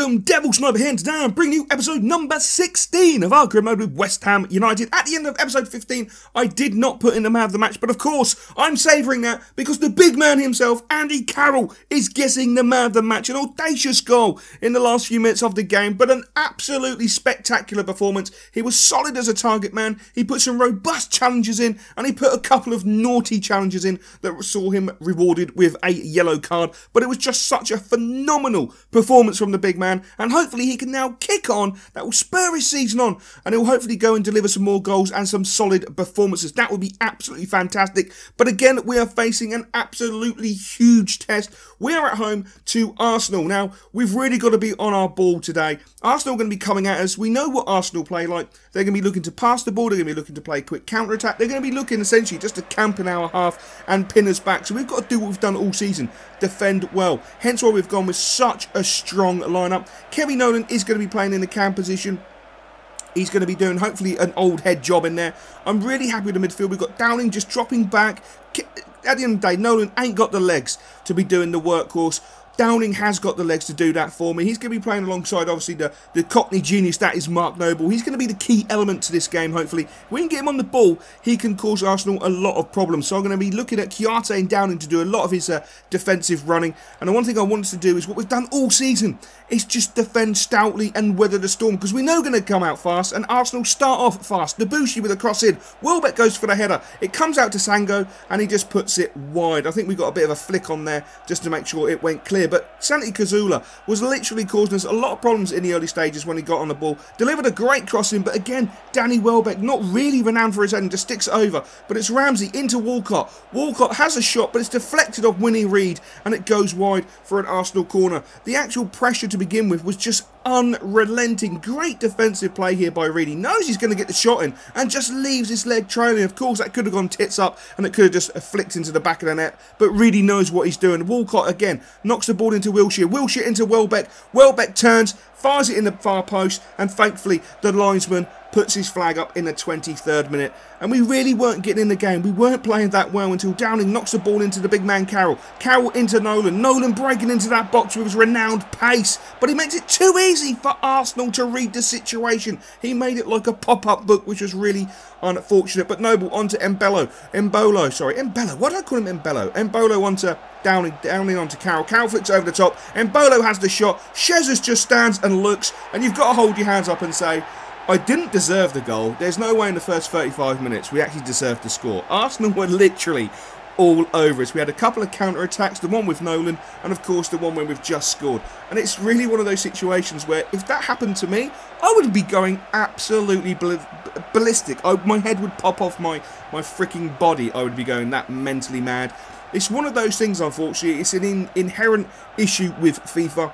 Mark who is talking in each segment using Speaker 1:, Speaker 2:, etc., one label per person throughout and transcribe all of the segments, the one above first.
Speaker 1: Welcome, Devil Sniper here, and today I'm bringing you episode number 16 of our career mode with West Ham United. At the end of episode 15, I did not put in the man of the match, but of course, I'm savouring that because the big man himself, Andy Carroll, is guessing the man of the match. An audacious goal in the last few minutes of the game, but an absolutely spectacular performance. He was solid as a target man, he put some robust challenges in, and he put a couple of naughty challenges in that saw him rewarded with a yellow card, but it was just such a phenomenal performance from the big man, and hopefully he can now kick on. That will spur his season on, and he'll hopefully go and deliver some more goals and some solid performances. That would be absolutely fantastic. But again, we are facing an absolutely huge test. We are at home to Arsenal. Now, we've really got to be on our ball today. Arsenal are going to be coming at us. We know what Arsenal play like. They're going to be looking to pass the ball. They're going to be looking to play quick counter-attack. They're going to be looking essentially just to camp in our half and pin us back. So we've got to do what we've done all season. Defend well. Hence why we've gone with such a strong lineup. Kevin Nolan is going to be playing in the cam position. He's going to be doing, hopefully, an old head job in there. I'm really happy with the midfield. We've got Downing just dropping back. At the end of the day, Nolan ain't got the legs to be doing the workhorse. Downing has got the legs to do that for me. He's going to be playing alongside, obviously, the Cockney genius that is Mark Noble. He's going to be the key element to this game, hopefully. If we can get him on the ball, he can cause Arsenal a lot of problems. So I'm going to be looking at Kouyaté and Downing to do a lot of his defensive running. And the one thing I want us to do is what we've done all season. Is just defend stoutly and weather the storm. Because we know we're going to come out fast, and Arsenal start off fast. Debussy with a cross in. Welbeck goes for the header. It comes out to Sango, and he just puts it wide. I think we got a bit of a flick on there just to make sure it went clear. But Santi Cazorla was literally causing us a lot of problems in the early stages when he got on the ball. Delivered a great crossing, but again, Danny Welbeck, not really renowned for his heading, just sticks it over. But it's Ramsey into Walcott. Walcott has a shot, but it's deflected off Winnie Reid, and it goes wide for an Arsenal corner. The actual pressure to begin with was just unrelenting. Great defensive play here by Reid. He knows he's going to get the shot in and just leaves his leg trailing. Of course, that could have gone tits up and it could have just flicked into the back of the net, but Reid knows what he's doing. Walcott again knocks the ball into Wilshere. Wilshere into Welbeck. Welbeck turns, fires it in the far post, and thankfully the linesman puts his flag up in the 23rd minute. And we really weren't getting in the game. We weren't playing that well until Downing knocks the ball into the big man Carroll. Carroll into Nolan. Nolan breaking into that box with his renowned pace. But he makes it too easy for Arsenal to read the situation. He made it like a pop-up book, which was really unfortunate. But Noble onto Embolo. Why do I call him Embolo? Embolo onto Downing. Downing onto Carroll. Carroll flicks over the top. Embolo has the shot. Jesus just stands and looks. And you've got to hold your hands up and say, I didn't deserve the goal. There's no way in the first 35 minutes we actually deserved to score. Arsenal were literally all over us. We had a couple of counter-attacks, the one with Nolan, and of course the one where we've just scored. And it's really one of those situations where if that happened to me, I would be going absolutely ballistic. My head would pop off my freaking body. I would be going that mentally mad. It's one of those things, unfortunately. It's an inherent issue with FIFA.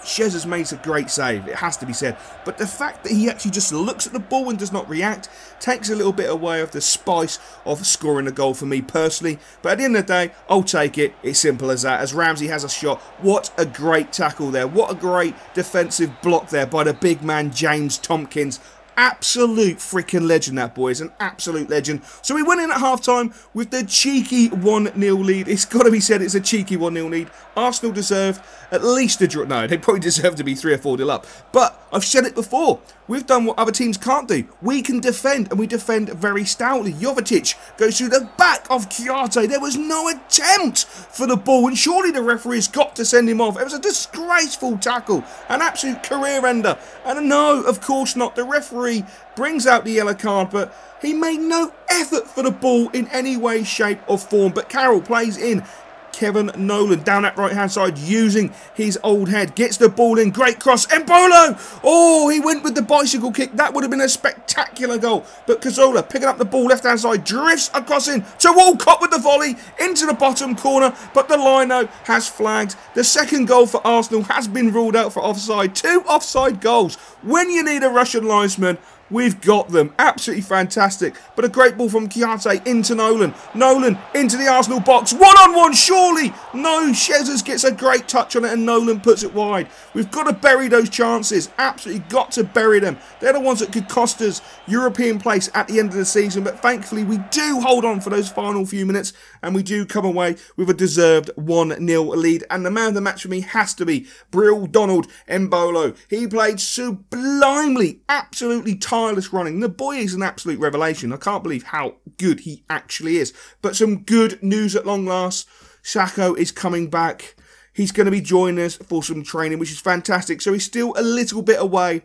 Speaker 1: Shez has made a great save, it has to be said, but the fact that he actually just looks at the ball and does not react takes a little bit away of the spice of scoring a goal for me personally. But at the end of the day, I'll take it. It's simple as that, as Ramsey has a shot. What a great tackle there, what a great defensive block there by the big man James Tompkins. Absolute freaking legend, that boy is an absolute legend. So we went in at half-time with the cheeky 1-0 lead. It's got to be said, it's a cheeky 1-0 lead. Arsenal deserved at least a draw. No, they probably deserve to be 3 or 4-0 up. But I've said it before. We've done what other teams can't do. We can defend, and we defend very stoutly. Jovetic goes through the back of Kouyaté. There was no attempt for the ball, and surely the referee's got to send him off. It was a disgraceful tackle, an absolute career ender. And no, of course not. The referee brings out the yellow card, but he made no effort for the ball in any way, shape or form. But Carroll plays in. Kevin Nolan down that right hand side using his old head, gets the ball in, great cross, Embolo, oh, he went with the bicycle kick. That would have been a spectacular goal, but Cazorla picking up the ball left hand side, drifts across in to Walcott with the volley into the bottom corner, but the lino has flagged. The second goal for Arsenal has been ruled out for offside. 2 offside goals when you need a Russian linesman. we've got them. Absolutely fantastic. But a great ball from Chiarte into Nolan. Nolan into the Arsenal box. One-on-one, surely. No, Shezers gets a great touch on it and Nolan puts it wide. We've got to bury those chances. Absolutely got to bury them. They're the ones that could cost us European place at the end of the season. But thankfully, we do hold on for those final few minutes and we do come away with a deserved 1-0 lead. And the man of the match for me has to be Brill Donald Embolo. He played sublimely, absolutely tireless running. The boy is an absolute revelation. I can't believe how good he actually is. But some good news at long last. Sacco is coming back. He's going to be joining us for some training, which is fantastic. So he's still a little bit away.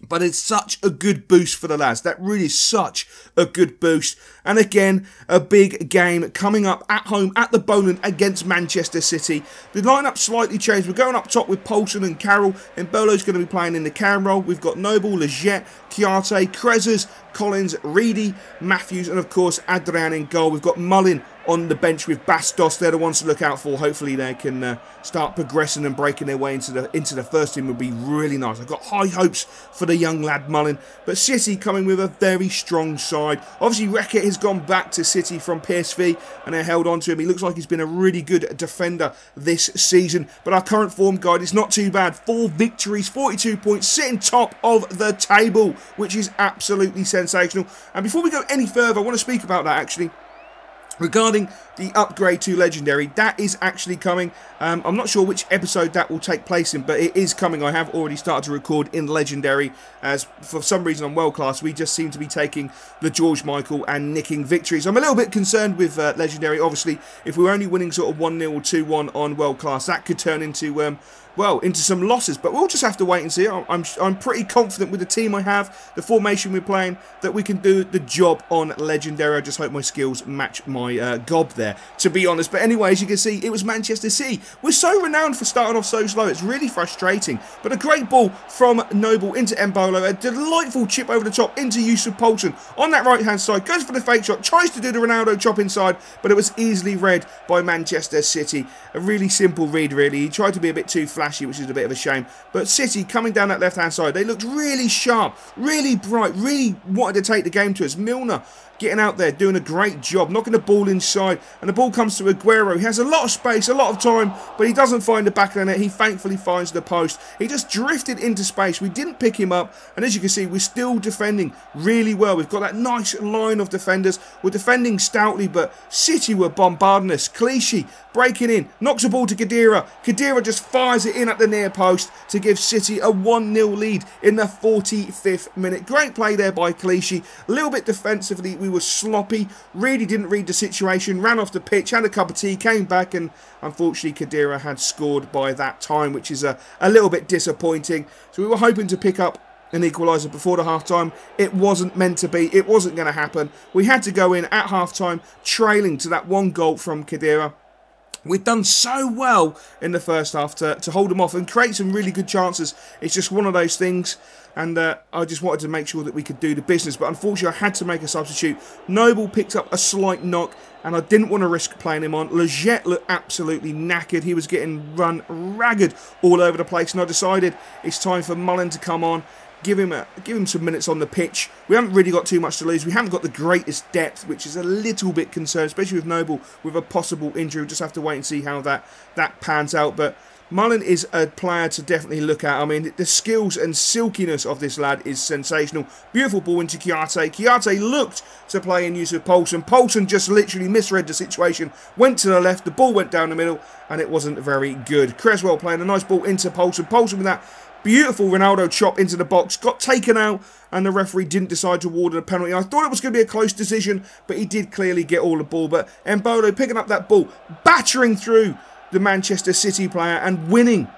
Speaker 1: But it's such a good boost for the lads. That really is such a good boost. And again, a big game coming up at home at the Bowland against Manchester City. The lineup slightly changed. We're going up top with Poulsen and Carroll. And Bolo's going to be playing in the cam role. We've got Noble, Leggett, Chiarte, Krezers, Collins, Reedy, Matthews, and of course Adrian in goal. We've got Mullin on the bench with Bastos. They're the ones to look out for. Hopefully they can start progressing and breaking their way into the first team would be really nice. I've got high hopes for the young lad Mullin. But City coming with a very strong side. Obviously Reckitt has gone back to City from PSV and they held on to him. He looks like he's been a really good defender this season. But our current form guide is not too bad. 4 victories, 42 points, sitting top of the table, which is absolutely sensational. And before we go any further, I want to speak about that actually. Regarding the upgrade to Legendary, that is actually coming. I'm not sure which episode that will take place in, but it is coming. I have already started to record in Legendary, as for some reason on World Class, we just seem to be taking the George Michael and nicking victories. I'm a little bit concerned with Legendary. Obviously, if we're only winning sort of 1-0 or 2-1 on World Class, that could turn into well, into some losses, but we'll just have to wait and see. I'm pretty confident with the team I have, the formation we're playing, that we can do the job on Legendary. I just hope my skills match my gob there, to be honest. But anyway, as you can see, it was Manchester City. We're so renowned for starting off so slow. It's really frustrating. But a great ball from Noble into Embolo. A delightful chip over the top into Yusuf Poulsen on that right-hand side. Goes for the fake shot, tries to do the Ronaldo chop inside, but it was easily read by Manchester City. A really simple read, really. He tried to be a bit too flashy, which is a bit of a shame. But City coming down that left-hand side, they looked really sharp, really bright, really wanted to take the game to us. Milner getting out there, doing a great job, knocking the ball inside, and the ball comes to Aguero. He has a lot of space, a lot of time, but he doesn't find the back of the net. He thankfully finds the post. He just drifted into space. We didn't pick him up, and as you can see, we're still defending really well. We've got that nice line of defenders. We're defending stoutly, but City were bombarding us. Clichy breaking in, knocks the ball to Khedira. Khedira just fires it in at the near post to give City a 1-0 lead in the 45th minute. Great play there by Clichy. A little bit defensively, we were sloppy, really didn't read the situation, ran off the pitch, had a cup of tea, came back, and unfortunately Khedira had scored by that time, which is a little bit disappointing. So we were hoping to pick up an equaliser before the half-time. It wasn't meant to be. It wasn't going to happen. We had to go in at half-time trailing to that 1 goal from Khedira. We've done so well in the first half to hold them off and create some really good chances. It's just one of those things, and I just wanted to make sure that we could do the business. But unfortunately, I had to make a substitute. Noble picked up a slight knock, and I didn't want to risk playing him on. Leggett looked absolutely knackered. He was getting run ragged all over the place, and I decided it's time for Mullin to come on. Give him some minutes on the pitch. We haven't really got too much to lose. We haven't got the greatest depth, which is a little bit concerned, especially with Noble with a possible injury. We'll just have to wait and see how that pans out. But Mullin is a player to definitely look at. I mean, the skills and silkiness of this lad is sensational. Beautiful ball into Chiarte. Chiarte looked to play in use of Poulsen. Poulsen just literally misread the situation, went to the left, the ball went down the middle, and it wasn't very good. Creswell playing a nice ball into Poulsen. Poulsen with that beautiful Ronaldo chop into the box, got taken out, and the referee didn't decide to award a penalty. I thought it was going to be a close decision, but he did clearly get all the ball. But Embolo picking up that ball, battering through the Manchester City player and winning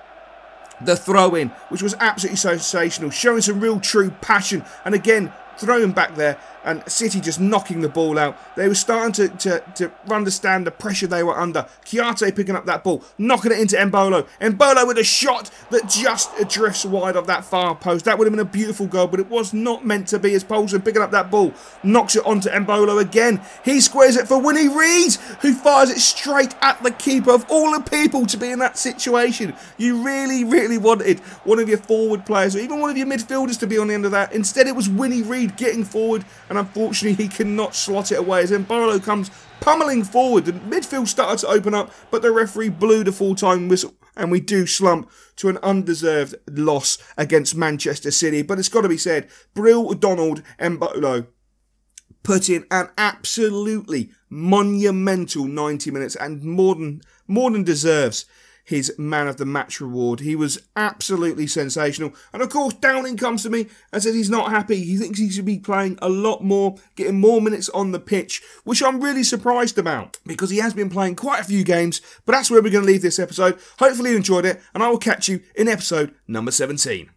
Speaker 1: the throw-in, which was absolutely sensational, showing some real true passion. And again, throw him back there, and City just knocking the ball out. They were starting to understand the pressure they were under. Chiarte picking up that ball, knocking it into Embolo. Embolo with a shot that just drifts wide of that far post. That would have been a beautiful goal, but it was not meant to be, as Poulsen picking up that ball, knocks it onto Embolo again. He squares it for Winnie Reid, who fires it straight at the keeper. Of all the people to be in that situation, you really, really wanted one of your forward players or even one of your midfielders to be on the end of that. Instead, it was Winnie Reid getting forward, and unfortunately he cannot slot it away as Embolo comes pummeling forward. The midfield started to open up, but the referee blew the full-time whistle, and we do slump to an undeserved loss against Manchester City. But it's got to be said, Brill Donald Embolo put in an absolutely monumental 90 minutes and more than deserves his man of the match reward. He was absolutely sensational. And of course, Downing comes to me and says he's not happy. He thinks he should be playing a lot more, getting more minutes on the pitch, which I'm really surprised about because he has been playing quite a few games. But that's where we're going to leave this episode. Hopefully you enjoyed it, and I will catch you in episode number 17.